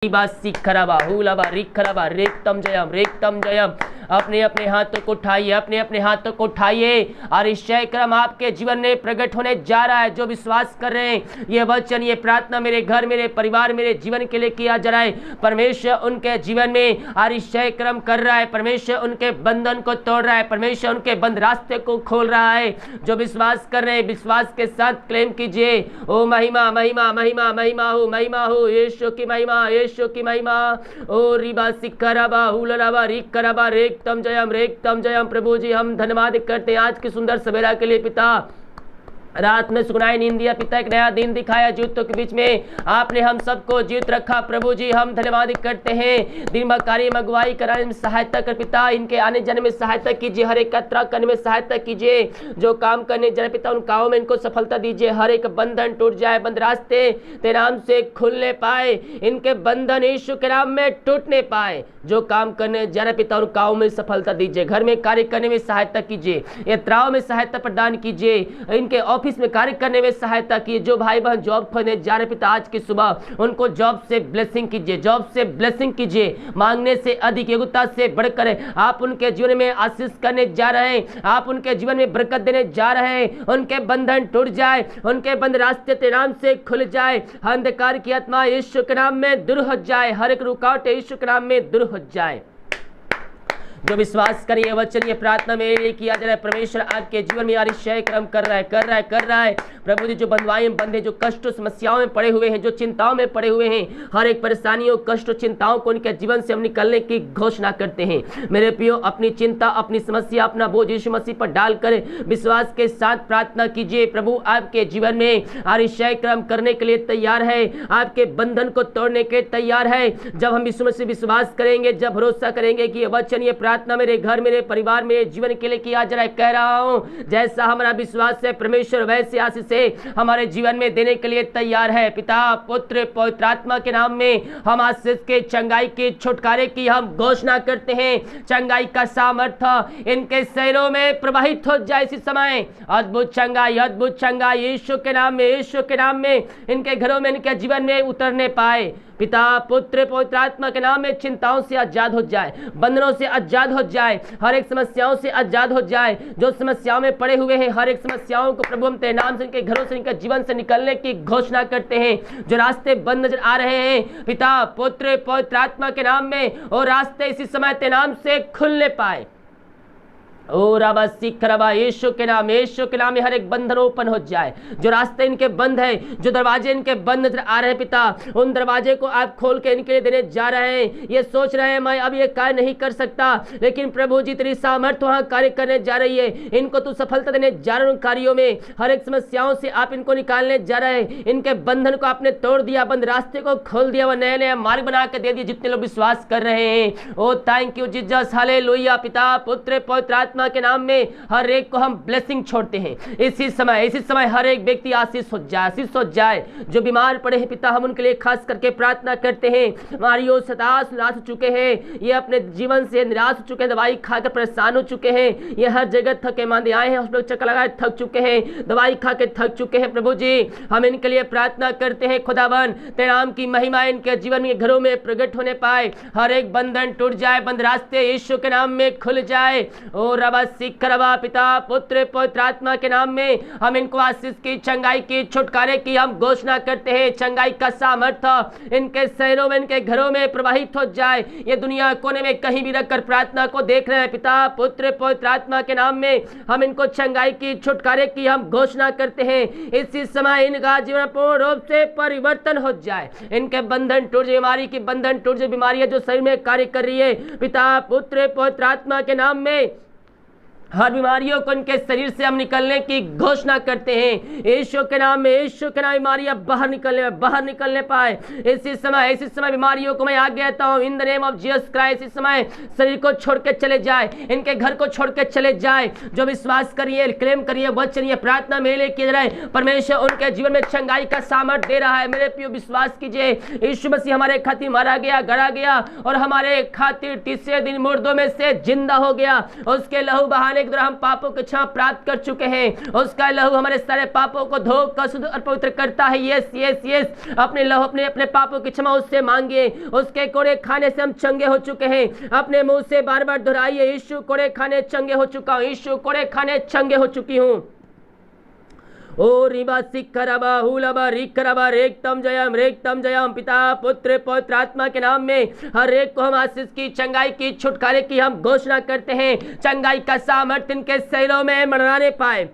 रेक्तम जयम। अपने अपने हाथों को उठाइए, अपने अपने हाथों को उठाइए और ईश्वर क्रम आपके जीवन में प्रकट होने जा रहा है। जो विश्वास कर रहे हैं ये वचन, ये प्रार्थना मेरे घर, मेरे परिवार, मेरे जीवन के लिए किया जा रहा है। परमेश्वर उनके जीवन में ईश्वर क्रम कर रहा है। परमेश्वर उनके बंधन को तोड़ रहा है। परमेश्वर उनके बंद रास्ते को खोल रहा है। जो विश्वास कर रहे हैं विश्वास के साथ क्लेम कीजिए। ओ महिमा महिमा महिमा महिमा हो यीशु की महिमा, यीशु की महिमा। ओ रिबा सिकरबा हुलरबा रिकरबा रेक्तम जयम। प्रभु जी हम धन्यवाद करते हैं आज की सुंदर सवेरा के लिए पिता। रात में सुनाई नींद दिया पिता, एक नया दिन दिखाया, जीवितों के बीच में आपने हम सबको जीवित रखा। प्रभु जी हम धन्यवाद करते हैं। दिन भर कार्य में अगुवाई कराने में सहायता कर पिता, इनके आने जाने में सहायता कीजिए, हर एक यात्रा करने में सहायता कीजिए। जो काम करने जाने पिता उन कामों में इनको सफलता दीजिए। हर एक बंधन टूट जाए, बंद रास्ते तेरे नाम से खुलने पाए, इनके बंधन यीशु के नाम में टूटने पाए। जो काम करने जा रहे पिता उन कामों में सफलता दीजिए। घर में कार्य करने में सहायता कीजिए, यात्राओं में सहायता प्रदान कीजिए, इनके ऑफिस में कार्य करने में सहायता कीजिए। जो भाई बहन जॉब करने जा रहे पिता आज की सुबह उनको जॉब से ब्लेसिंग कीजिए, जॉब से ब्लेसिंग कीजिए। मांगने से अधिक, योग्यता से बढ़कर आप उनके जीवन में आशीष करने जा रहे हैं, आप उनके जीवन में बरकत देने जा रहे हैं। उनके बंधन टूट जाए, उनके बंद रास्ते तेरे नाम से खुल जाए। अंधकार की आत्मा यीशु के नाम में दूर हो जाए, हर एक रुकावट यीशु के नाम में दूर हो जाए। जो विश्वास करिए वचन ये प्रार्थना में ये किया जा रहा है। परमेश्वर आपके जीवन में अतिशय कर्म कर रहा है। प्रभु जी जो बंधुआएं बंधे, जो कष्ट समस्याओं में पड़े हुए हैं, जो चिंताओं में पड़े हुए हैं, हर एक परेशानियों कष्ट चिंताओं को उनके जीवन से हम निकलने की घोषणा करते हैं। मेरे प्रियो अपनी चिंता, अपनी समस्या, अपना बोझ यीशु मसीह पर डालकर विश्वास के साथ प्रार्थना कीजिए। प्रभु आपके जीवन में अतिशय कर्म करने के लिए तैयार है, आपके बंधन को तोड़ने के तैयार है। जब हम यीशु मसीह विश्वास करेंगे, जब भरोसा करेंगे कि ये वचन ये प्रार्थना मेरे घर, मेरे परिवार, मेरे जीवन के लिए किया जा रहा है, कह रहा हूं जैसा हमारा विश्वास है परमेश्वर वैसे आशीष से हमारे जीवन में देने के लिए तैयार है। पिता पुत्र पवित्र आत्मा के नाम में हम आशीष के, चंगाई के, छुटकारे की हम घोषणा करते हैं। चंगाई का सामर्थ्य इनके शरीरों में प्रवाहित हो जाए इसी समय। अद्भुत चंगाई यीशु के नाम में, यीशु के नाम में इनके घरों में, इनके जीवन में उतरने पाए। पिता पुत्र पवित्र आत्मा के नाम में चिंताओं से आजाद हो जाए, बंधनों से आजाद हो जाए, हर एक समस्याओं से आजाद हो जाए। जो समस्याओं में पड़े हुए हैं हर एक समस्याओं को प्रभु हम तेरे नाम से इनके घरों से, इनके जीवन से निकलने की घोषणा करते हैं। जो रास्ते बंद नजर आ रहे हैं पिता पुत्र पवित्र आत्मा के नाम में, और रास्ते इसी समय तेरे नाम से खुलने पाए। ओ रबा सिखरबा यीशु के नाम, यीशु के नाम में हर एक बंधन ओपन हो जाए। जो रास्ते इनके बंद है, जो दरवाजे इनके बंद नजर आ रहे हैं पिता, उन दरवाजे को आप खोल के इनके लिए देने जा रहे हैं। ये सोच रहे हैं मैं अब ये कार्य नहीं कर सकता, लेकिन प्रभु जी तेरी सामर्थ्य वहां कार्य करने जा रही है। इनको तू सफलता देने जा रहे हो उन कार्यों में। हर एक समस्याओं से आप इनको निकालने जा रहे हैं। इनके बंधन को आपने तोड़ दिया, बंद रास्ते को खोल दिया, वह नए नए मार्ग बना के दे दिए जितने लोग विश्वास कर रहे हैं। ओ थैंक यू जीसस, हालेलुया। पिता पुत्र पवित्र आत्मा के नाम में हर एक को हम ब्लेसिंग छोड़ते हैं। इसी समय हर एक व्यक्ति आशीष हो जाए। जो बीमार पड़े हैं पिता हम उनके लिए खास करके प्रार्थना करते हैं। बीमारियों से निराश हो चुके हैं, ये अपने जीवन से निराश हो चुके हैं, दवाई खाकर परेशान हो चुके हैं, ये हर जगह थके मांदे आए हैं, हॉस्पिटल चक्कर लगाए थक चुके हैं, दवाई खा के थक चुके हैं। प्रभु जी हम इनके लिए प्रार्थना करते हैं। खुदावन तेरे नाम की महिमा इनके जीवन में, घरों में प्रकट होने पाए। हर एक बंधन टूट जाए, बंद रास्ते यीशु के नाम में खुल जाए। ओ रबा सिखरबा पिता पुत्र पवित्र आत्मा के नाम में हम इनको आशीष की, चंगाई की, छुटकारे की हम घोषणा करते हैं। चंगाई का सामर्थ्य इनके शहरों में, इनके घरों में प्रवाहित हो जाए। ये दुनिया कोने में कहीं भी रखकर प्रार्थना को देख रहे हैं पिता पुत्र पवित्र आत्मा के नाम में हम इनको चंगाई की, छुटकारे की हम घोषणा करते हैं। इसी समय इनका जीवन पूर्ण रूप से परिवर्तन हो जाए। इनके बंधन टूट जाए, बीमारी की बंधन टूट जाए, बीमारियां जो शरीर में कार्य कर रही है पिता पुत्र पवित्र आत्मा के नाम में हर बीमारियों को इनके शरीर से हम निकलने की घोषणा करते हैं। यीशु के नाम में, यीशु के नाम बीमारियां बाहर निकलने पाए। इसी समय बीमारियों को मैं आज्ञा देता हूं in the name of Jesus Christ. इस समय शरीर को छोड़ के चले जाए, इनके घर को छोड़ के चले जाए। जो विश्वास करिए, क्लेम करिए, वचन ये प्रार्थना में लेके जा रहे हैं। परमेश्वर उनके जीवन में चंगाई का सामर्थ्य दे रहा है। मेरे प्रियो विश्वास कीजिए, यीशु मसीह हमारे खातिर मारा गया, गड़ा गया और हमारे खातिर तीसरे दिन मुर्दों में से जिंदा हो गया। उसके लहू बहाने बलिदान के द्वारा हम पापों की क्षमा प्राप्त कर चुके हैं। उसका लहू हमारे सारे पापों को धोकर शुद्ध और पवित्र करता है। यस यस यस, अपने लहू अपने पापों की क्षमा उससे मांगिए। उसके कोड़े खाने से हम चंगे हो चुके हैं। अपने मुंह से बार बार दोहराइए, यीशु कोड़े खाने चंगे हो चुका हूं, यीशु कोड़े खाने चंगे हो चुकी हूं। ओ रिबा सिखरबा हुलबा रिखरबा रेक्तम जयम। पिता पुत्र पवित्र आत्मा के नाम में हर एक को हम आशीष की, चंगाई की, छुटकारे की हम घोषणा करते हैं। चंगाई का सामर्थ्य इनके शरीरों में मनाने पाए,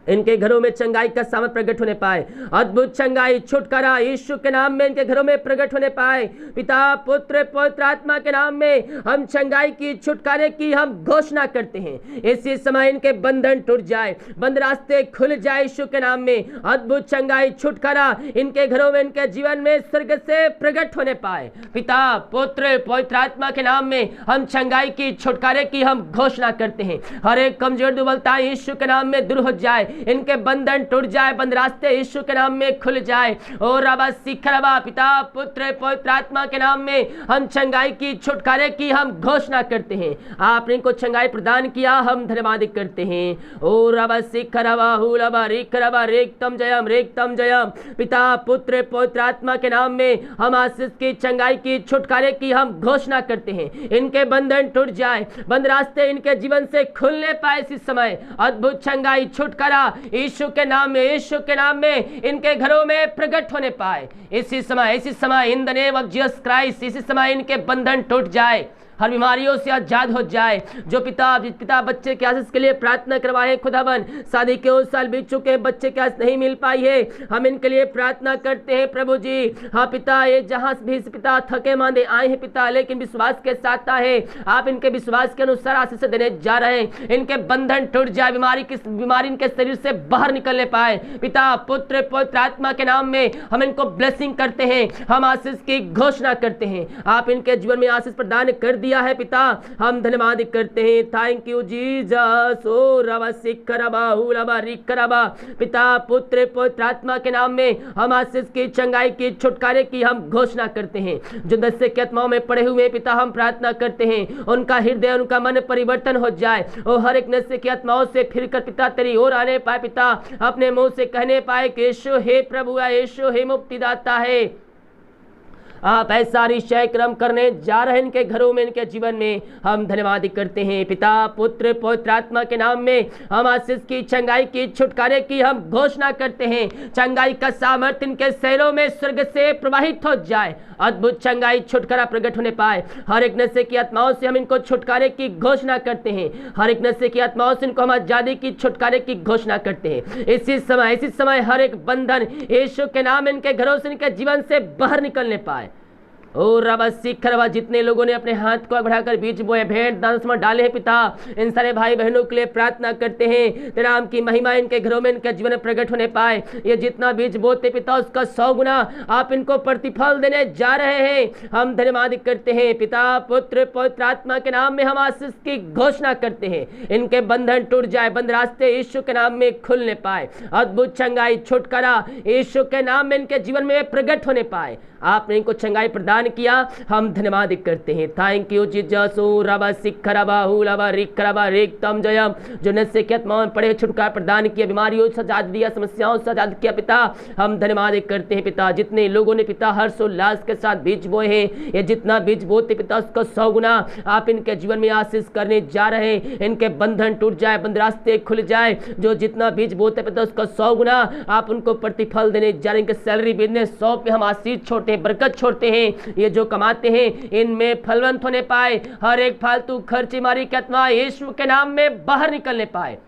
इनके घरों में चंगाई का सामर्थ प्रकट होने पाए। अद्भुत चंगाई, छुटकारा यीशु के नाम में इनके घरों में प्रकट होने पाए। पिता पुत्र पवित्र आत्मा के नाम में हम चंगाई की, छुटकारे की हम घोषणा करते हैं। इसी समय इनके बंधन टूट जाए, बंद रास्ते खुल जाए यीशु के नाम में। अद्भुत चंगाई, छुटकारा इनके घरों में, इनके जीवन में स्वर्ग से प्रकट होने पाए। पिता पुत्र पवित्र आत्मा के नाम में हम चंगाई की, छुटकारे की हम घोषणा करते हैं। हर एक कमजोर दुर्बलता यीशु के नाम में दूर हो जाए, इनके बंधन टूट जाए, बंद रास्ते यीशु के नाम में खुल जाए। और रबा सिखरबा, पिता पुत्र पवित्र आत्मा के नाम में हम चंगाई की, छुटकारे की हम घोषणा करते हैं। आपने इनको चंगाई प्रदान किया, हम धन्यवाद करते हैं। ओ रबा सिखरबा हुलबा रिखरबा रेक्तम जयम। पिता पुत्र पवित्र आत्मा के नाम में हम आशीष की, चंगाई की, छुटकारे की हम घोषणा करते हैं। इनके बंधन टूट जाए, बंद रास्ते इनके जीवन से खुलने पाए इस समय। अद्भुत चंगाई, छुटकारा यीशु के नाम में, यीशु के नाम में इनके घरों में प्रकट होने पाए। इसी समय in the name of Jesus Christ, इसी समय इनके बंधन टूट जाए, हर बीमारियों से आजाद हो जाए। जो पिता बच्चे के आशीष के लिए प्रार्थना करवाए खुदावन, शादी के 2 साल बीत चुके हैं, बच्चे के आशीष नहीं मिल पाई है, हम इनके लिए प्रार्थना करते हैं प्रभु जी। हाँ पिता, ये जहां भी पिता थके मांदे आए हैं पिता, लेकिन विश्वास के साथ आए, आप इनके विश्वास के अनुसार आशीष देने जा रहे हैं। इनके बंधन टूट जाए, बीमारी इनके शरीर से बाहर निकलने पाए। पिता पुत्र पवित्र आत्मा के नाम में हम इनको ब्लेसिंग करते हैं, हम आशीष की घोषणा करते हैं। आप इनके जीवन में आशीष प्रदान कर दिया है पिता, हम धन्यवाद करते हैं। Thank you Jesus. ओ रबा सिखरबा हुलबा रिखरबा, पिता पुत्र पवित्र आत्मा के नाम में हम आशीष की, चंगाई की, छुटकारे की हम घोषणा करते हैं। जो नशे की आत्माओं में पड़े हुए पिता, हम प्रार्थना करते हैं उनका हृदय, उनका मन परिवर्तन हो जाए। और हर एक नशे की आत्माओं से फिरकर पिता तेरी ओर आने पाए पिता, अपने मुंह से कहने पाए कि यीशु हे प्रभु है, यीशु हे मुक्तिदाता है। आप ऐसा निश्चय क्रम करने जा रहे हैं इनके घरों में, इनके जीवन में, हम धन्यवाद करते हैं। पिता पुत्र पवित्र आत्मा के नाम में हम आशीष की, चंगाई की, छुटकारे की हम घोषणा करते हैं। चंगाई का सामर्थ्य इनके शरीरों में स्वर्ग से प्रवाहित हो जाए, अद्भुत चंगाई, छुटकारा प्रकट होने पाए। हर एक नशे की आत्माओं से हम इनको छुटकारे की घोषणा करते हैं। हर एक नशे की आत्माओं से इनको हम आजादी की, छुटकारे की घोषणा करते हैं। इसी समय हर एक बंधन यीशु के नाम इनके घरों से, इनके जीवन से बाहर निकलने पाए। और रबा सिखरबा, जितने लोगों ने अपने हाथ को बढ़ाकर बीज बोए, भेंट दान डाले हैं पिता, इन सारे भाई बहनों के लिए प्रार्थना करते हैं। तेरा नाम की महिमा इनके घरों में, इनके जीवन में प्रकट होने पाए। ये जितना बीज बोते पिता, उसका 100 गुना आप इनको प्रतिफल देने जा रहे हैं। हम धन्यवाद करते हैं। पिता पुत्र पवित्र आत्मा के नाम में हम आशीष की घोषणा करते हैं। इनके बंधन टूट जाए, बंद रास्ते यीशु के नाम में खुलने पाए। अद्भुत चंगाई, छुटकारा यीशु के नाम में इनके जीवन में प्रकट होने पाए। आपने इनको चंगाई प्रदान किया, हम धन्यवाद करते हैं। Thank you Jesus. रबा सिखरबा हुलबा रिखरबा रेक्तम जयम। जो नशे की आत्माओं में पड़े, छुटकारा प्रदान किया, बीमारियों से आजाद दिया, समस्याओं से आजाद किया पिता, हम धन्यवाद करते हैं पिता। जितने लोगों ने पिता हर्षोल्लास के साथ बीज बोए हैं, ये जितना बीज बोते पिता, उसका 100 गुना आप इनके जीवन में आशीष करने जा रहे हैं। इनके बंधन टूट जाए, बंद रास्ते खुल जाए। जो जितना बीज बोते पिता, उसका 100 गुना आप उनको प्रतिफल देने जा रहे हैं। इनके सैलरी बिजनेस 100 पे हम आशीष छोड़ते, बरकत छोड़ते हैं। ये जो कमाते हैं इनमें फलवंत होने पाए। हर एक फालतू खर्चीमारी की आत्मा यीशु के नाम में बाहर निकलने पाए।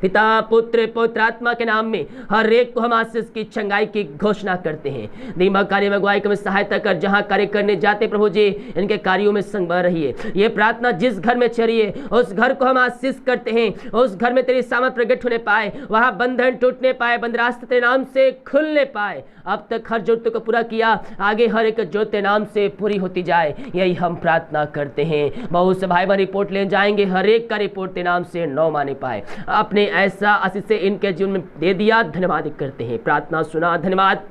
पिता पुत्र पवित्र आत्मा के नाम में हर एक को हम आशीष की, चंगाई की घोषणा करते हैं। दिमाग कार्य में अगुवाई में सहायता कर, जहां कार्य करने जाते प्रभु जी, इनके कार्यों में संग बन रही है। ये प्रार्थना जिस घर में चलिए, उस घर को हम आशीष करते हैं। उस घर में तेरी सामर्थ प्रकट होने पाए, वहां बंधन टूटने पाए, बंद रास्ते तेरे नाम से खुलने पाए। अब तक हर जरूरत को पूरा किया, आगे हर एक जरूरत तेरे नाम से पूरी होती जाए, यही हम प्रार्थना करते हैं। बहुत से भाई बहन रिपोर्ट ले जाएंगे, हर एक का रिपोर्ट तेरे नाम से न माने पाए। अपने ऐसा आशीष से इनके जीवन में दे दिया, धन्यवाद करते हैं। प्रार्थना सुना, धन्यवाद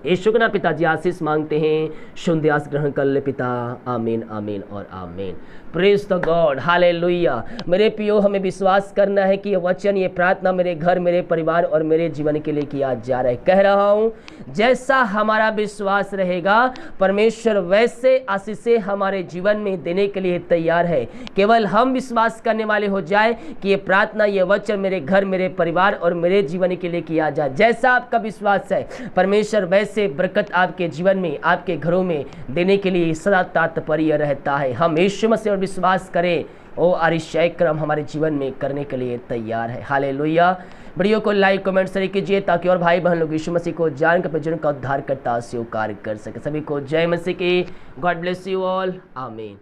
यीशु के नाम पिताजी आशीष मांगते हैं, सुन आस ग्रहण कर ले पिता, आमीन आमीन और आमीन। Praise the God, hallelujah. मेरे प्रियो, हमें विश्वास करना है कि ये वचन, ये प्रार्थना मेरे घर, मेरे परिवार और मेरे जीवन के लिए किया जा रहा है। कह रहा हूँ, जैसा हमारा विश्वास रहेगा परमेश्वर वैसे आशीषें हमारे जीवन में देने के लिए तैयार है। केवल हम विश्वास करने वाले हो जाए कि ये प्रार्थना, ये वचन मेरे घर, मेरे परिवार और मेरे जीवन के लिए किया जाए। जैसा आपका विश्वास है परमेश्वर वैसे बरकत आपके जीवन में, आपके घरों में देने के लिए सदा तात्पर्य रहता है। हम यीशु मसीह और विश्वास करें, ओ अतिशय क्रम हमारे जीवन में करने के लिए तैयार है। हालेलुया। वीडियो को लाइक कमेंट शेयर कीजिए ताकि और भाई बहन लोग यीशु मसीह को जानकर अपने जीवन का उद्धार करता स्वीकार कर सके। सभी को जय मसीह की। गॉड ब्लेस यू ऑल, आमीन।